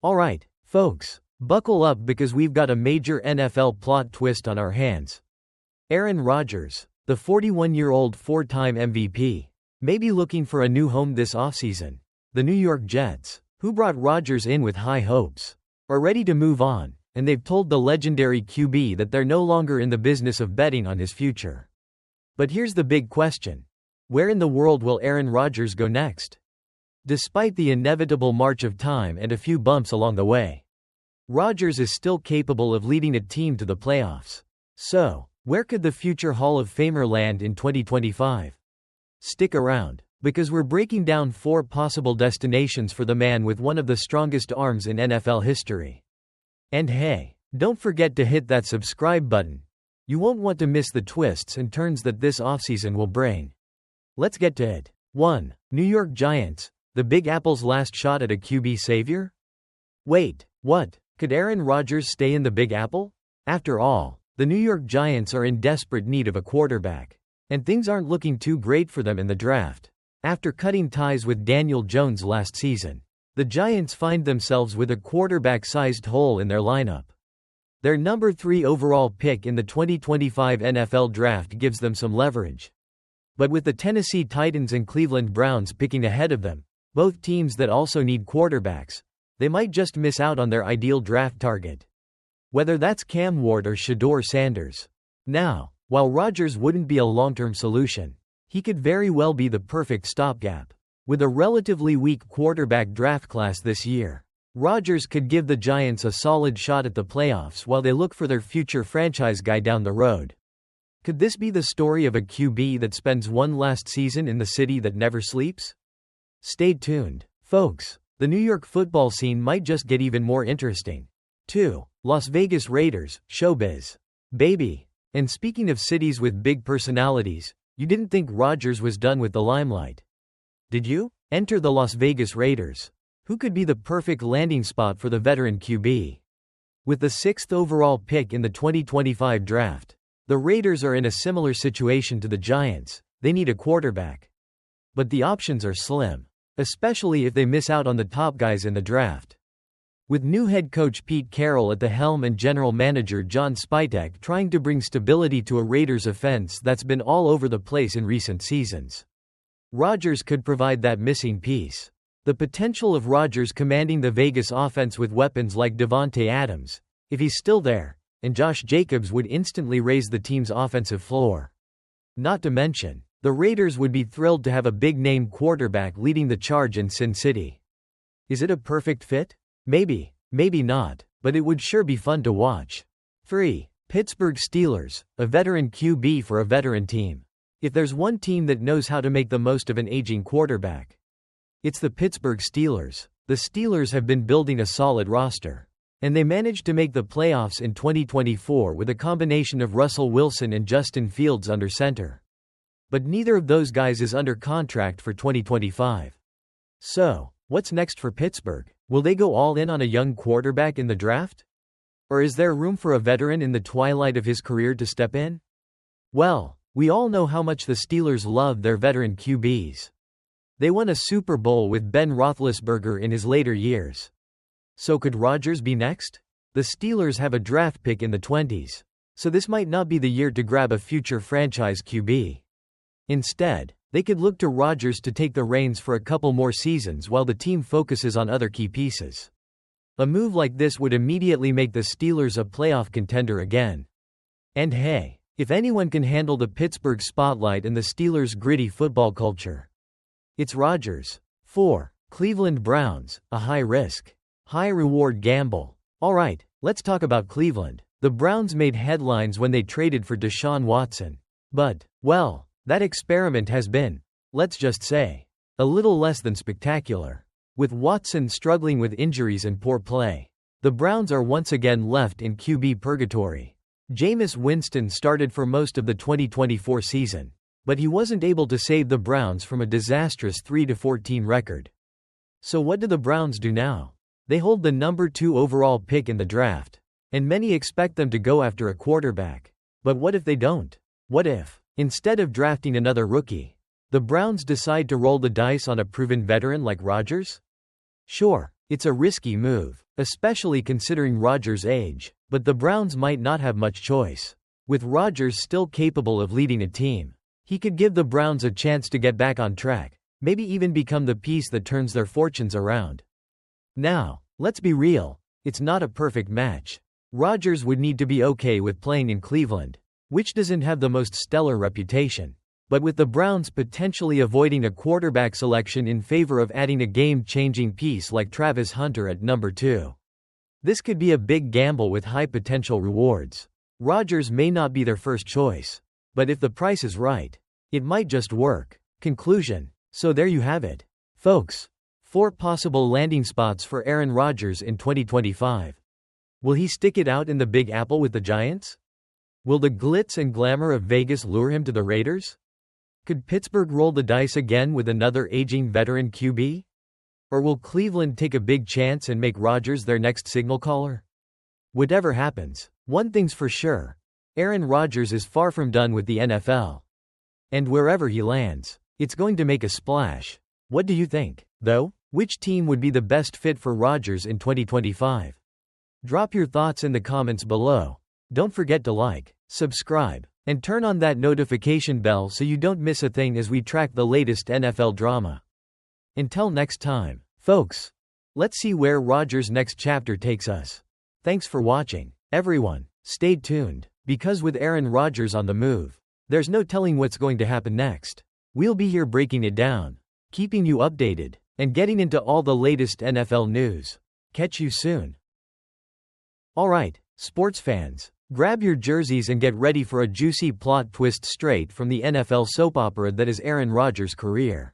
Alright, folks, buckle up because we've got a major NFL plot twist on our hands. Aaron Rodgers, the 41-year-old four-time MVP, may be looking for a new home this offseason. The New York Jets, who brought Rodgers in with high hopes, are ready to move on, and they've told the legendary QB that they're no longer in the business of betting on his future. But here's the big question. Where in the world will Aaron Rodgers go next? Despite the inevitable march of time and a few bumps along the way, Rodgers is still capable of leading a team to the playoffs. So, where could the future Hall of Famer land in 2025? Stick around, because we're breaking down 4 possible destinations for the man with one of the strongest arms in NFL history. And hey, don't forget to hit that subscribe button. You won't want to miss the twists and turns that this offseason will bring. Let's get to it. 1. New York Giants, the Big Apple's last shot at a QB savior? Wait, what? Could Aaron Rodgers stay in the Big Apple? After all, the New York Giants are in desperate need of a quarterback, and things aren't looking too great for them in the draft. After cutting ties with Daniel Jones last season, the Giants find themselves with a quarterback-sized hole in their lineup. Their number 3 overall pick in the 2025 NFL Draft gives them some leverage. But with the Tennessee Titans and Cleveland Browns picking ahead of them, both teams that also need quarterbacks, they might just miss out on their ideal draft target. Whether that's Cam Ward or Shedeur Sanders. Now, while Rodgers wouldn't be a long-term solution, he could very well be the perfect stopgap. With a relatively weak quarterback draft class this year, Rodgers could give the Giants a solid shot at the playoffs while they look for their future franchise guy down the road. Could this be the story of a QB that spends one last season in the city that never sleeps? Stay tuned, folks. The New York football scene might just get even more interesting. 2. Las Vegas Raiders, showbiz. Baby. And speaking of cities with big personalities, you didn't think Rodgers was done with the limelight, did you? Enter the Las Vegas Raiders. Who could be the perfect landing spot for the veteran QB? With the 6th overall pick in the 2025 draft, the Raiders are in a similar situation to the Giants. They need a quarterback. But the options are slim, especially if they miss out on the top guys in the draft. With new head coach Pete Carroll at the helm and general manager John Spytek trying to bring stability to a Raiders offense that's been all over the place in recent seasons, Rodgers could provide that missing piece. The potential of Rodgers commanding the Vegas offense with weapons like Davante Adams, if he's still there, and Josh Jacobs would instantly raise the team's offensive floor. Not to mention, the Raiders would be thrilled to have a big-name quarterback leading the charge in Sin City. Is it a perfect fit? Maybe, maybe not, but it would sure be fun to watch. 3. Pittsburgh Steelers, a veteran QB for a veteran team. If there's one team that knows how to make the most of an aging quarterback, it's the Pittsburgh Steelers. The Steelers have been building a solid roster, and they managed to make the playoffs in 2024 with a combination of Russell Wilson and Justin Fields under center. But neither of those guys is under contract for 2025. So, what's next for Pittsburgh? Will they go all in on a young quarterback in the draft? Or is there room for a veteran in the twilight of his career to step in? Well, we all know how much the Steelers love their veteran QBs. They won a Super Bowl with Ben Roethlisberger in his later years. So could Rodgers be next? The Steelers have a draft pick in the 20s, so this might not be the year to grab a future franchise QB. Instead, they could look to Rodgers to take the reins for a couple more seasons while the team focuses on other key pieces. A move like this would immediately make the Steelers a playoff contender again. And hey, if anyone can handle the Pittsburgh spotlight and the Steelers' gritty football culture, it's Rodgers. 4. Cleveland Browns, a high-risk, high-reward gamble. Alright, let's talk about Cleveland. The Browns made headlines when they traded for Deshaun Watson. But, well, that experiment has been, let's just say, a little less than spectacular. With Watson struggling with injuries and poor play, the Browns are once again left in QB purgatory. Jameis Winston started for most of the 2024 season, but he wasn't able to save the Browns from a disastrous 3-14 record. So what do the Browns do now? They hold the number 2 overall pick in the draft, and many expect them to go after a quarterback. But what if they don't? What if, instead of drafting another rookie, the Browns decide to roll the dice on a proven veteran like Rodgers? Sure, It's a risky move, especially considering Rodgers' age, but the Browns might not have much choice. With Rodgers still capable of leading a team, he could give the Browns a chance to get back on track, maybe even become the piece that turns their fortunes around. Now, let's be real, it's not a perfect match. Rodgers would need to be okay with playing in Cleveland, which doesn't have the most stellar reputation. But with the Browns potentially avoiding a quarterback selection in favor of adding a game-changing piece like Travis Hunter at number 2. This could be a big gamble with high potential rewards. Rodgers may not be their first choice, but if the price is right, it might just work. Conclusion. So there you have it, folks. 4 possible landing spots for Aaron Rodgers in 2025. Will he stick it out in the Big Apple with the Giants? Will the glitz and glamour of Vegas lure him to the Raiders? Could Pittsburgh roll the dice again with another aging veteran QB? Or will Cleveland take a big chance and make Rodgers their next signal caller? Whatever happens, one thing's for sure. Aaron Rodgers is far from done with the NFL. And wherever he lands, it's going to make a splash. What do you think, though? Which team would be the best fit for Rodgers in 2025? Drop your thoughts in the comments below. Don't forget to like, subscribe, and turn on that notification bell so you don't miss a thing as we track the latest NFL drama. Until next time, folks, let's see where Rodgers' next chapter takes us. Thanks for watching, everyone. Stay tuned, because with Aaron Rodgers on the move, there's no telling what's going to happen next. We'll be here breaking it down, keeping you updated, and getting into all the latest NFL news. Catch you soon. Alright, sports fans, grab your jerseys and get ready for a juicy plot twist straight from the NFL soap opera that is Aaron Rodgers' career.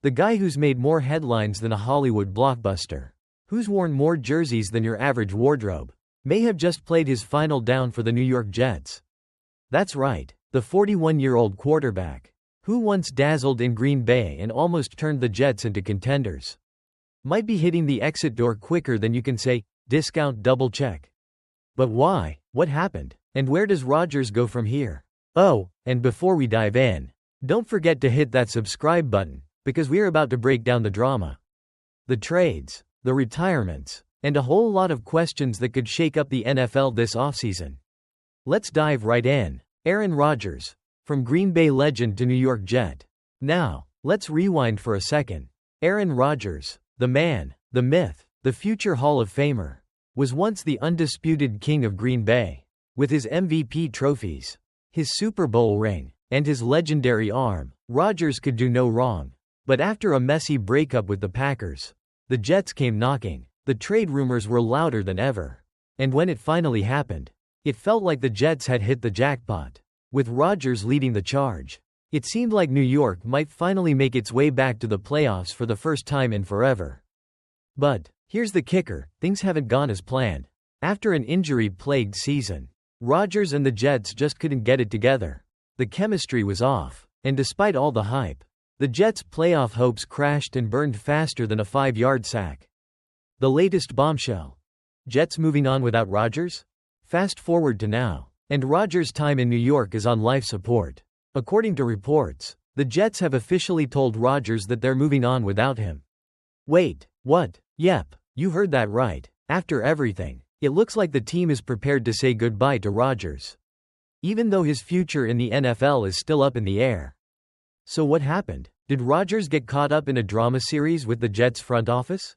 The guy who's made more headlines than a Hollywood blockbuster, who's worn more jerseys than your average wardrobe, may have just played his final down for the New York Jets. That's right, the 41-year-old quarterback, who once dazzled in Green Bay and almost turned the Jets into contenders, might be hitting the exit door quicker than you can say, discount double check. But why? What happened? And where does Rodgers go from here? Oh, and before we dive in, don't forget to hit that subscribe button, because we're about to break down the drama, the trades, the retirements, and a whole lot of questions that could shake up the NFL this offseason. Let's dive right in. Aaron Rodgers, from Green Bay legend to New York Jet. Now, let's rewind for a second. Aaron Rodgers, the man, the myth, the future Hall of Famer, was once the undisputed king of Green Bay. With his MVP trophies, his Super Bowl ring, and his legendary arm, Rodgers could do no wrong. But after a messy breakup with the Packers, the Jets came knocking. The trade rumors were louder than ever. And when it finally happened, it felt like the Jets had hit the jackpot. With Rodgers leading the charge, it seemed like New York might finally make its way back to the playoffs for the first time in forever. But here's the kicker, things haven't gone as planned. After an injury-plagued season, Rodgers and the Jets just couldn't get it together. The chemistry was off, and despite all the hype, the Jets' playoff hopes crashed and burned faster than a 5-yard sack. The latest bombshell. Jets moving on without Rodgers? Fast forward to now, and Rodgers' time in New York is on life support. According to reports, the Jets have officially told Rodgers that they're moving on without him. Wait, what? Yep, you heard that right. After everything, it looks like the team is prepared to say goodbye to Rodgers, even though his future in the NFL is still up in the air. So what happened? Did Rodgers get caught up in a drama series with the Jets front office?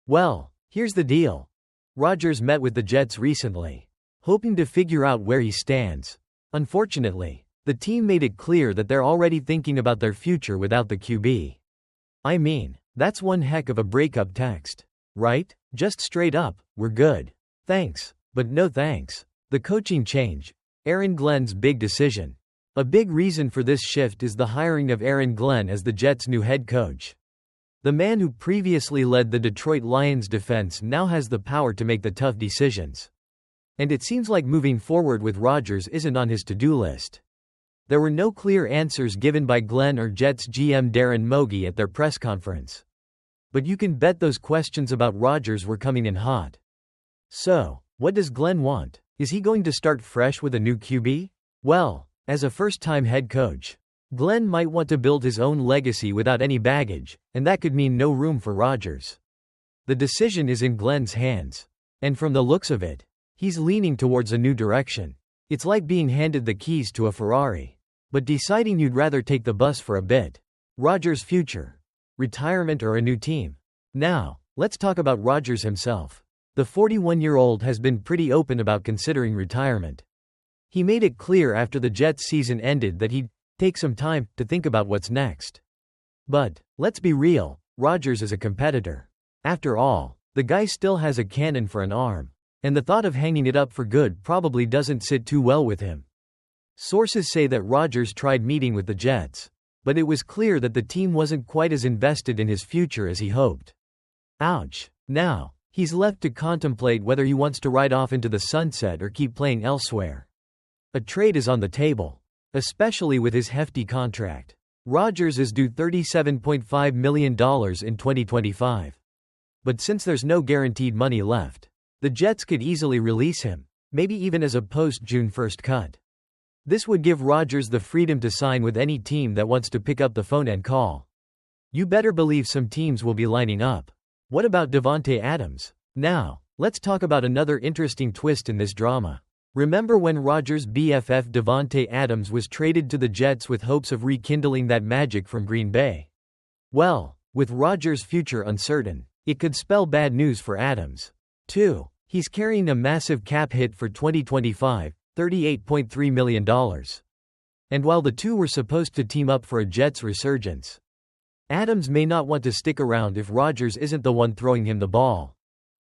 Well, here's the deal. Rodgers met with the Jets recently, hoping to figure out where he stands. Unfortunately, the team made it clear that they're already thinking about their future without the QB. I mean, that's one heck of a breakup text, right? Just straight up, we're good. Thanks, but no thanks. The coaching change. Aaron Glenn's big decision. A big reason for this shift is the hiring of Aaron Glenn as the Jets' new head coach. The man who previously led the Detroit Lions defense now has the power to make the tough decisions. And it seems like moving forward with Rodgers isn't on his to-do list. There were no clear answers given by Glenn or Jets GM Darren Mogi at their press conference. But you can bet those questions about Rodgers were coming in hot. So, what does Glenn want? Is he going to start fresh with a new QB? Well, as a first-time head coach, Glenn might want to build his own legacy without any baggage, and that could mean no room for Rodgers. The decision is in Glenn's hands. And from the looks of it, he's leaning towards a new direction. It's like being handed the keys to a Ferrari, but deciding you'd rather take the bus for a bit. Rodgers' future. Retirement or a new team? Now, let's talk about Rodgers himself. The 41-year-old has been pretty open about considering retirement. He made it clear after the Jets season ended that he'd take some time to think about what's next. But, let's be real, Rodgers is a competitor. After all, the guy still has a cannon for an arm, and the thought of hanging it up for good probably doesn't sit too well with him. Sources say that Rodgers tried meeting with the Jets, but it was clear that the team wasn't quite as invested in his future as he hoped. Ouch. Now, he's left to contemplate whether he wants to ride off into the sunset or keep playing elsewhere. A trade is on the table, especially with his hefty contract. Rodgers is due $37.5 million in 2025. But since there's no guaranteed money left, the Jets could easily release him, maybe even as a post-June 1st cut. This would give Rodgers the freedom to sign with any team that wants to pick up the phone and call. You better believe some teams will be lining up. What about Davante Adams? Now, let's talk about another interesting twist in this drama. Remember when Rodgers' BFF Davante Adams was traded to the Jets with hopes of rekindling that magic from Green Bay? Well, with Rodgers' future uncertain, it could spell bad news for Adams. 2. He's carrying a massive cap hit for 2025, $38.3 million. And while the two were supposed to team up for a Jets resurgence, Adams may not want to stick around if Rodgers isn't the one throwing him the ball.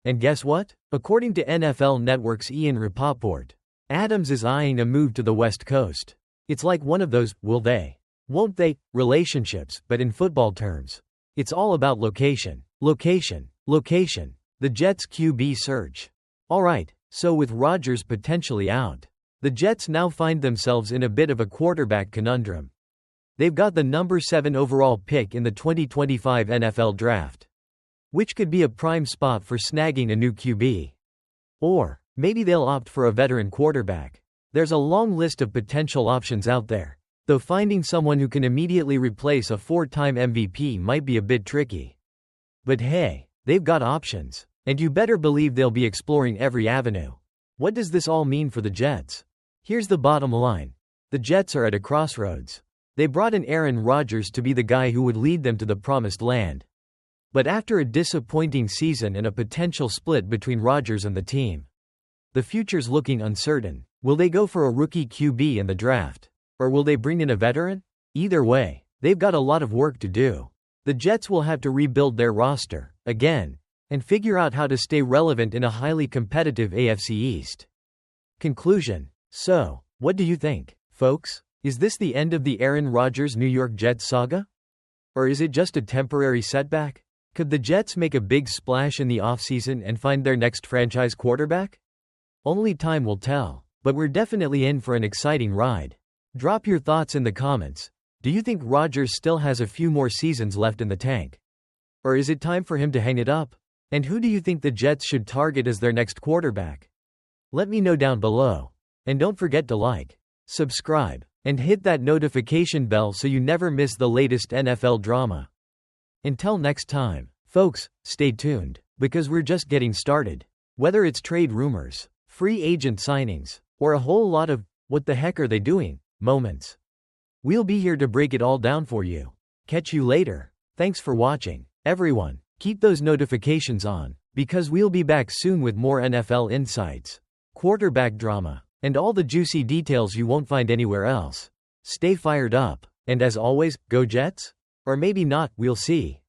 And guess what? According to NFL Network's Ian Rapoport, Adams is eyeing a move to the West Coast. It's like one of those, will they, won't they, relationships, but in football terms. It's all about location. Location. Location. The Jets' QB surge. Alright, so with Rodgers potentially out, the Jets now find themselves in a bit of a quarterback conundrum. They've got the number 7 overall pick in the 2025 NFL Draft, which could be a prime spot for snagging a new QB. Or, maybe they'll opt for a veteran quarterback. There's a long list of potential options out there, though finding someone who can immediately replace a 4-time MVP might be a bit tricky. But hey, they've got options, and you better believe they'll be exploring every avenue. What does this all mean for the Jets? Here's the bottom line. The Jets are at a crossroads. They brought in Aaron Rodgers to be the guy who would lead them to the promised land. But after a disappointing season and a potential split between Rodgers and the team, the future's looking uncertain. Will they go for a rookie QB in the draft? Or will they bring in a veteran? Either way, they've got a lot of work to do. The Jets will have to rebuild their roster, again, and figure out how to stay relevant in a highly competitive AFC East. Conclusion. So, what do you think, folks? Is this the end of the Aaron Rodgers New York Jets saga? Or is it just a temporary setback? Could the Jets make a big splash in the offseason and find their next franchise quarterback? Only time will tell, but we're definitely in for an exciting ride. Drop your thoughts in the comments. Do you think Rodgers still has a few more seasons left in the tank? Or is it time for him to hang it up? And who do you think the Jets should target as their next quarterback? Let me know down below. And don't forget to like, subscribe, and hit that notification bell so you never miss the latest NFL drama. Until next time, folks, stay tuned, because we're just getting started. Whether it's trade rumors, free agent signings, or a whole lot of, what the heck are they doing, moments. We'll be here to break it all down for you. Catch you later. Thanks for watching. Everyone, keep those notifications on, because we'll be back soon with more NFL insights, quarterback drama, and all the juicy details you won't find anywhere else. Stay fired up, and as always, go Jets? Or maybe not, we'll see.